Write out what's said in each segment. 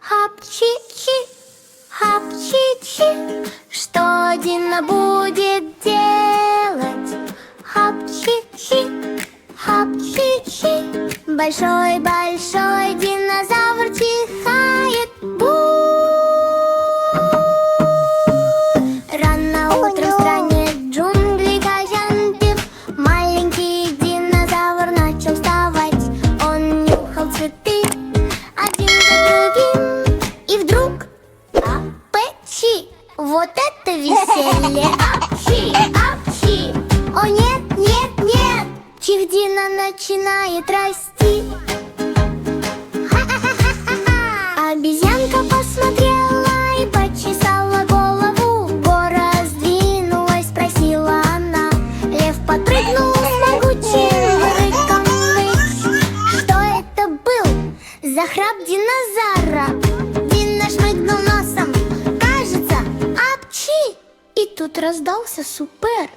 Хап-чи-чи, хап-чи-чи, что Дина будет делать? Хап-чи-чи, хап-чи-чи, большой-большой динозавр чихает. Бу! Рано утром в стране джунглей хозяин, маленький динозавр начал вставать. Он нюхал цветы один за другим, и вдруг апчи! Вот это веселье! Апчи! Апчи! О нет, нет, нет! Чихдина начинает расти. Ха-ха-ха-ха-ха! Обезьянка посмотрела и почесала голову. Гора сдвинулась, спросила она. Лев подпрыгнул с могучим рыком ввысь. Что это был за храп динозавра? Дина шмыгнул носом. Кажется, апчи! И тут раздался супер.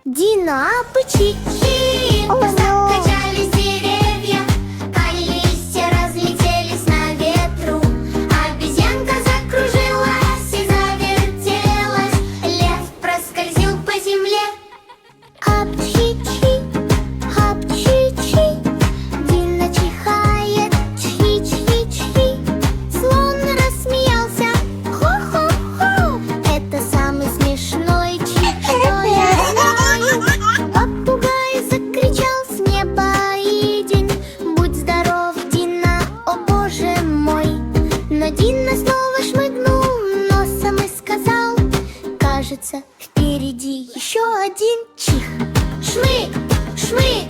Дина апчи! Закачались деревья, листья разлетелись на ветру. Обезьянка закружилась и завертелась. Лев проскользил по земле. Апчи-чи, апчи-чи, Дина чихает, чи-чи-чи. Слон рассмеялся, хо-хо-хо. Это самый смешной чих, что я знаю. Попугай закричал с неба и день. Будь здоров, Дина, о боже мой. Но Дина снова шмыгнул носом и сказал: кажется, впереди еще один чих. Шмык, шмык,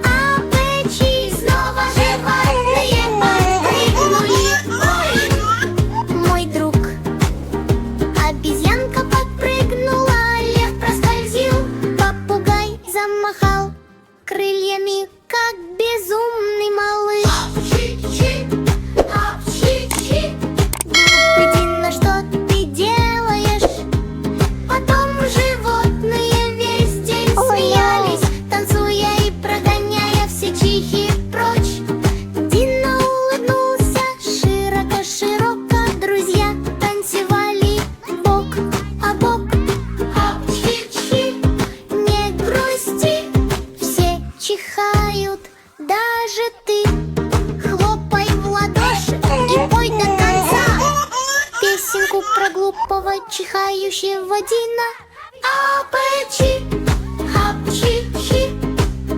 апчи, снова животные подпрыгнули. Ой, мой друг. Обезьянка подпрыгнула, лев проскользил, попугай замахал крыльями, как безумный малыш. Апчи-чи, апчи-чи, глупый Дина, что ты делаешь? Потом животные весь день смеялись, танцуя и прогоняя все чихи прочь. Дина улыбнулся широко-широко, друзья танцевали бок о бок. Апчи-чи, не грусти, все чихают, даже ты. Хлопай в ладоши и пой до конца песенку про глупого чихающего Дина. Апчи, апчи-чи,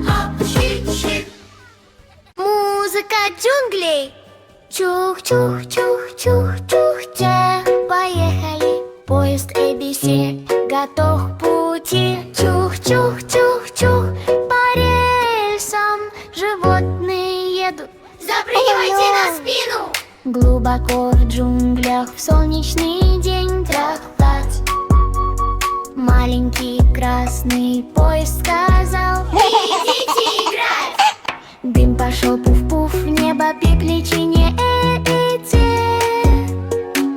апчи-чи. Музыка джунглей. Чух-чух-чух-чух-чух-че. Поехали, поезд ABC готов к пути. Чух-чух-чух-чух, по рельсам животные едут. Запрыгивайте на спину! Глубоко в джунглях в солнечный день трах-плать. Маленький красный поезд сказал: идите играть! Дым пошел пуф-пуф, в небо пекли чинете.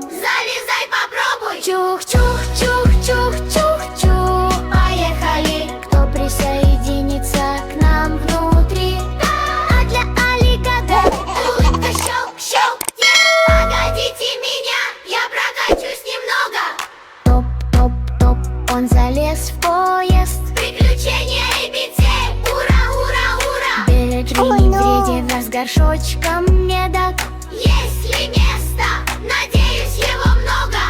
Залезай, попробуй! Чух-чух-чух-чух-чух-чух. Поехали! Кто присоединится к нам внутри? А для аллигатора улыбка щелк-щелк. Погодите меня, я прокачусь немного. Топ-топ-топ, он залез в поезд. Приключения ABC, ура-ура-ура! Берегли медведя с горшочком медок. Есть ли место? Надеюсь, его много.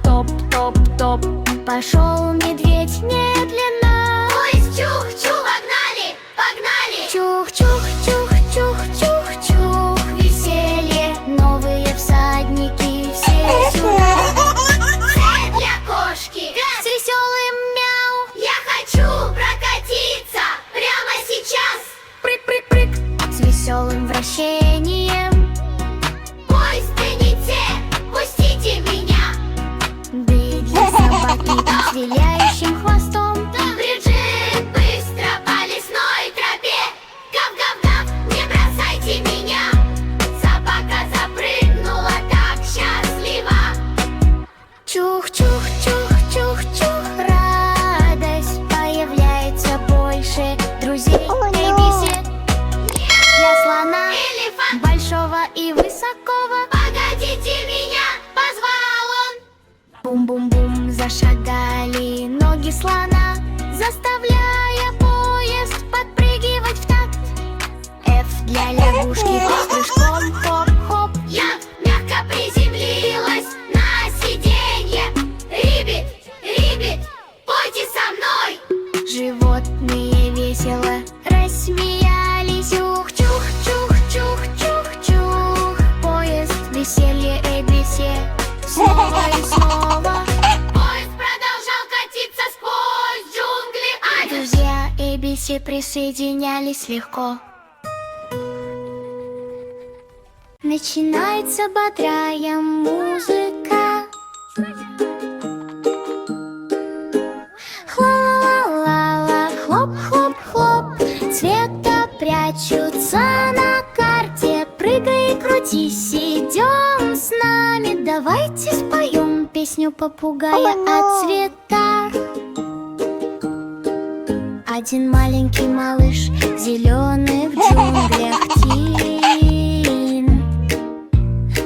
Топ-топ-топ, пошел медведь медленно. Поезд чух-чух, погнали, погнали! Чух-чух-чух-чух-чух-чух. Веселье, новые всадники, все сюда. Цель для кошки с веселым мяу. Я хочу прокатиться прямо сейчас. Прыг-прыг-прыг, с веселым вращением. Поезд тяните, пустите меня. Да и для собаки веселье ABC снова и снова. Поезд продолжал катиться сквозь джунгли. Друзья ABC присоединялись легко. Начинается бодрая музыка. Хла-ла-ла-ла, хлоп-хлоп-хлоп. Цвета прячутся на карте. Прыгай и крутись, идем с нами. Давайте споем песню попугая о цветах. Один маленький малыш в зеленых джунглях Тин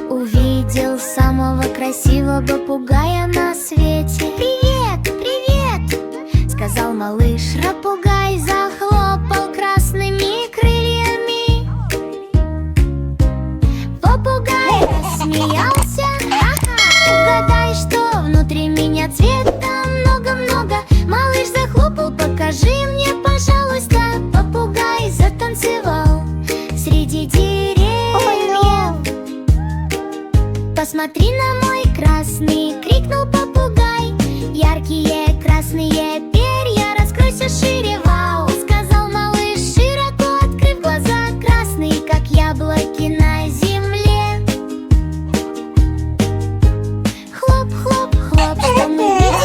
увидел самого красивого попугая на свете. «Привет, привет!» — сказал малыш. Попугай захлопал красными крыльями. Попугай рассмеялся. Угадай, что внутри меня цвета много-много. Малыш захлопал. Покажи мне, пожалуйста. Попугай затанцевал среди деревьев. Посмотри на мой красный, крикнул попугай. Яркие красные перья, раскройся шире, вау, сказал малыш, широко открыв глаза. Красные, как яблоки на земле. Хлоп-хлоп-хлоп, что мы видим?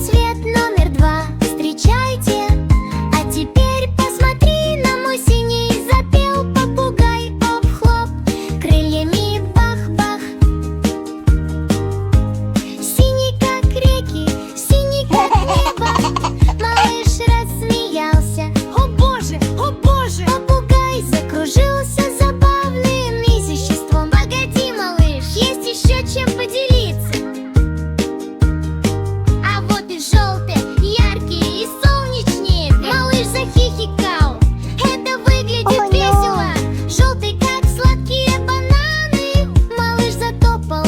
Цвет номер 2, встречайте. А теперь посмотри на мой синий, запел попугай. Оп-хлоп, крыльями бах-бах. Синий, как реки, синий, как небо. Малыш рассмеялся. О боже, о боже! Попугай закружился забавным изяществом. Погоди, малыш, есть еще чем поделиться. А вот и желтые, яркие и солнечнее. Малыш захихикал. Это выглядит весело. Желтый, как сладкие бананы. Малыш затопал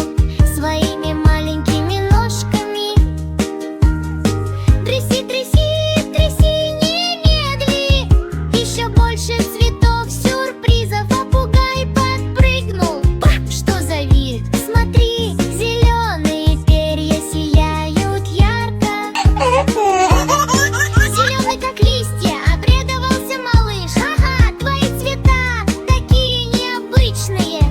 своими маленькими ножками. Тряси, тряси, тряси, не медли. Еще больше цветов, сюрпризов. Попугай подпрыгнул. Пап, что за вид? Смотри, зеленые перья сияют ярко. Зеленый, как листья, обрадовался малыш. Ага, твои цвета такие необычные.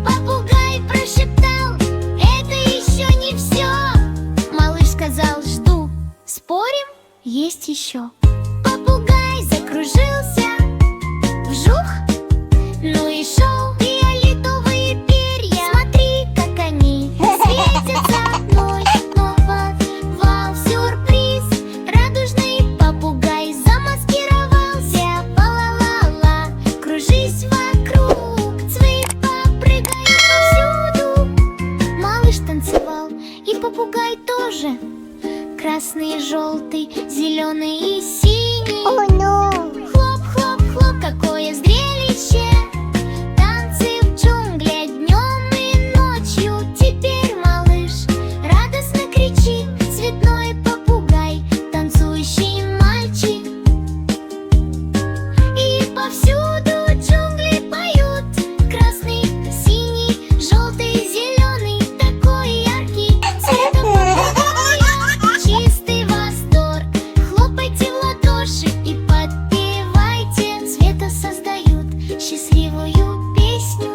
Попугай прошептал: это еще не все. Малыш сказал: жду. Спорим? Есть еще. Попугай закружился. Вжух! Ну и шоу. Фиолетовые перья. Смотри, как они светятся. Ноль, снова, вау, сюрприз. Радужный попугай замаскировался. Ла-ла-ла-ла, кружись вокруг. Цвета прыгают повсюду. Малыш танцевал, и попугай тоже. Красный, желтый, зеленый и синий. Хлоп-хлоп-хлоп, какое зрелище! Танцы в джунглях днем и ночью. Теперь малыш радостно кричит. Цветной попугай, танцующий мальчик. И повсюду джунгли поют. Красный, синий, желтый, зеленый, такой яркий. Цвета попугая, чистый восторг. Хлопайте в ладоши и подпевайте. Цвета создают счастливую песню.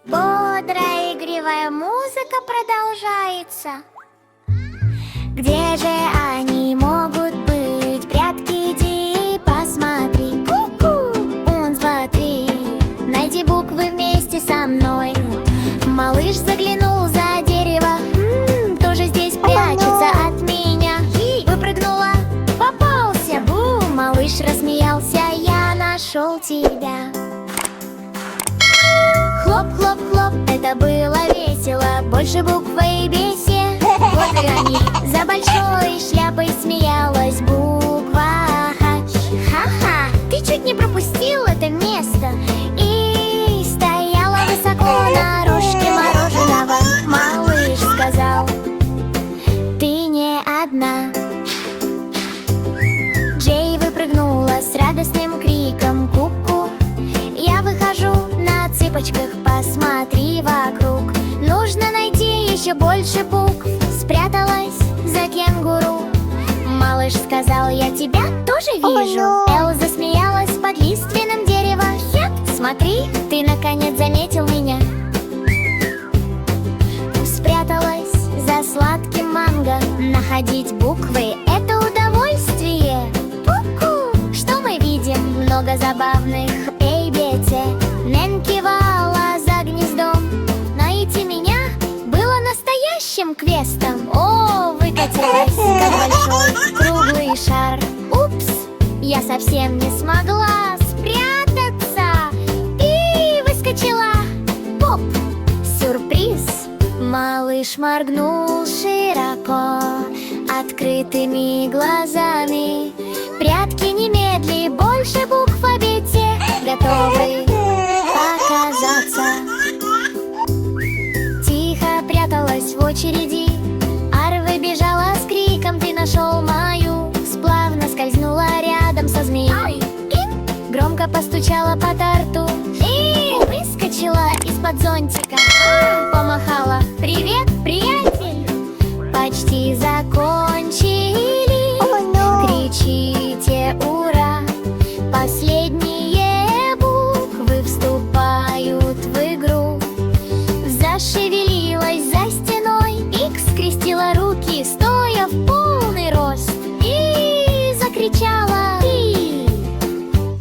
Бодрая игривая музыка продолжается. Где же они могут быть? Прятки, иди и посмотри. Ку-ку! 1, 2, 3. Найди буквы вместе со мной. Малыш заглянул за дерево. Тоже здесь прячется от меня. Выпрыгнула, попался. Бум! Малыш рассмеялся. Я нашел тебя. Хлоп-хлоп-хлоп, это было весело. Больше букв в ABC. Вот и они. За большой шляпой смеялась буква H. Ха-ха, ты чуть не пропустил это место. И стояла высоко на рожке мороженого. Малыш сказал: ты не одна. Джей выпрыгнула с радостным криком: ку-ку. Я выхожу на цыпочках посмотри вокруг. Нужно найти еще больше букв. Спряталась за кенгуру. Малыш сказал: я тебя тоже вижу. Эл засмеялась под лиственным деревом. Хеп, смотри, ты наконец заметил меня. Спряталась за сладким манго. Находить буквы — это удовольствие. Ку-ку, что мы видим? Много забавных A-B-C. Нэн кивала за гнездом. Найти меня было настоящим квестом. О, выкатилась, как большой круглый шар. Упс, я совсем не смогла спрятаться и выскочила. Поп, сюрприз! Малыш моргнул широко открытыми глазами. Прятки немедли, больше букв в обете готовы показаться. Тихо пряталась в очереди. Арва бежала с криком: ты нашел мою. Сплавно скользнула рядом со змеей. Громко постучала по торту и выскочила из-под зонтика. Помахала: привет, приятель. Почти закончили. Кричите ура. Последние буквы вступают в игру. Зашевелилась за стеной. Икс скрестила руки, стоя в полный рост, и закричала: ты!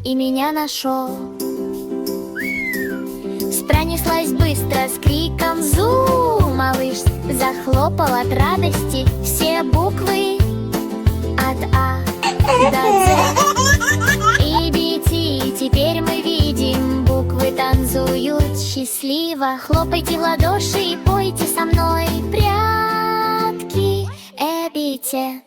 И меня нашел. Пронеслась быстро с криком «Зу!». Малыш захлопал от радости. Все буквы от А до З и BT. Теперь мы видим, буквы танцуют счастливо. Хлопайте в ладоши и пойте со мной прятки, A-B-T.